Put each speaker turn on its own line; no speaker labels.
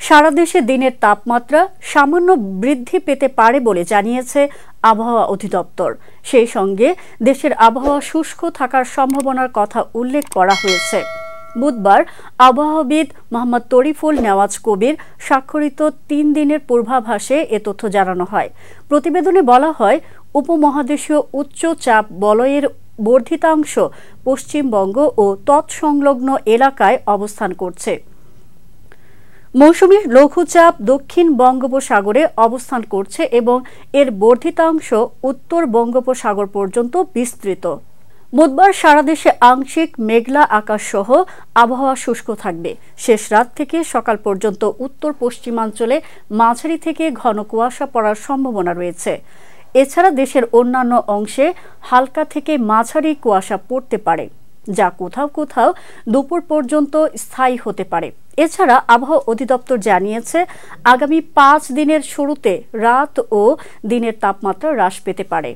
সারা দেশে দিনের তাপমাত্রা সামান্য বৃদ্ধি পেতে পারে বলে জানিয়েছে আবহাওয়া অধিদপ্তর। সেই সঙ্গে দেশের আবহাওয়া শুষ্ক থাকার সম্ভাবনার কথা উল্লেখ করা হয়েছে। বুধবার আবহাওয়াবিদ মোহাম্মদ তরিফুল নেওয়াজ কবির স্বাক্ষরিত ৩ দিনের পূর্বাভাসে এ তথ্য জানানো হয়। প্রতিবেদনে বলা হয়, উপমহাদেশীয় উচ্চ চাপ বলয়ের বর্ধিতাংশ পশ্চিমবঙ্গ ও তৎসংলগ্ন এলাকায় অবস্থান করছে। মৌসুমী লঘুচাপ দক্ষিণ বঙ্গোপসাগরে অবস্থান করছে এবং এর বর্ধিতাংশ উত্তর বঙ্গোপসাগর পর্যন্ত বিস্তৃত। বুধবার সারা দেশে আংশিক মেঘলা আকাশ সহ আবহাওয়া শুষ্ক থাকবে। শেষ রাত থেকে সকাল পর্যন্ত উত্তর পশ্চিমাঞ্চলে মাঝারি থেকে ঘন কুয়াশা পড়ার সম্ভাবনা রয়েছে। এছাড়া দেশের অন্যান্য অংশে হালকা থেকে মাঝারি কুয়াশা পড়তে পারে, যা কোথাও কোথাও দুপুর পর্যন্ত স্থায়ী হতে পারে। এছাড়া আবহাওয়া অধিদপ্তর জানিয়েছে, আগামী 5 দিনের শুরুতে রাত ও দিনের তাপমাত্রা হ্রাস পেতে পারে।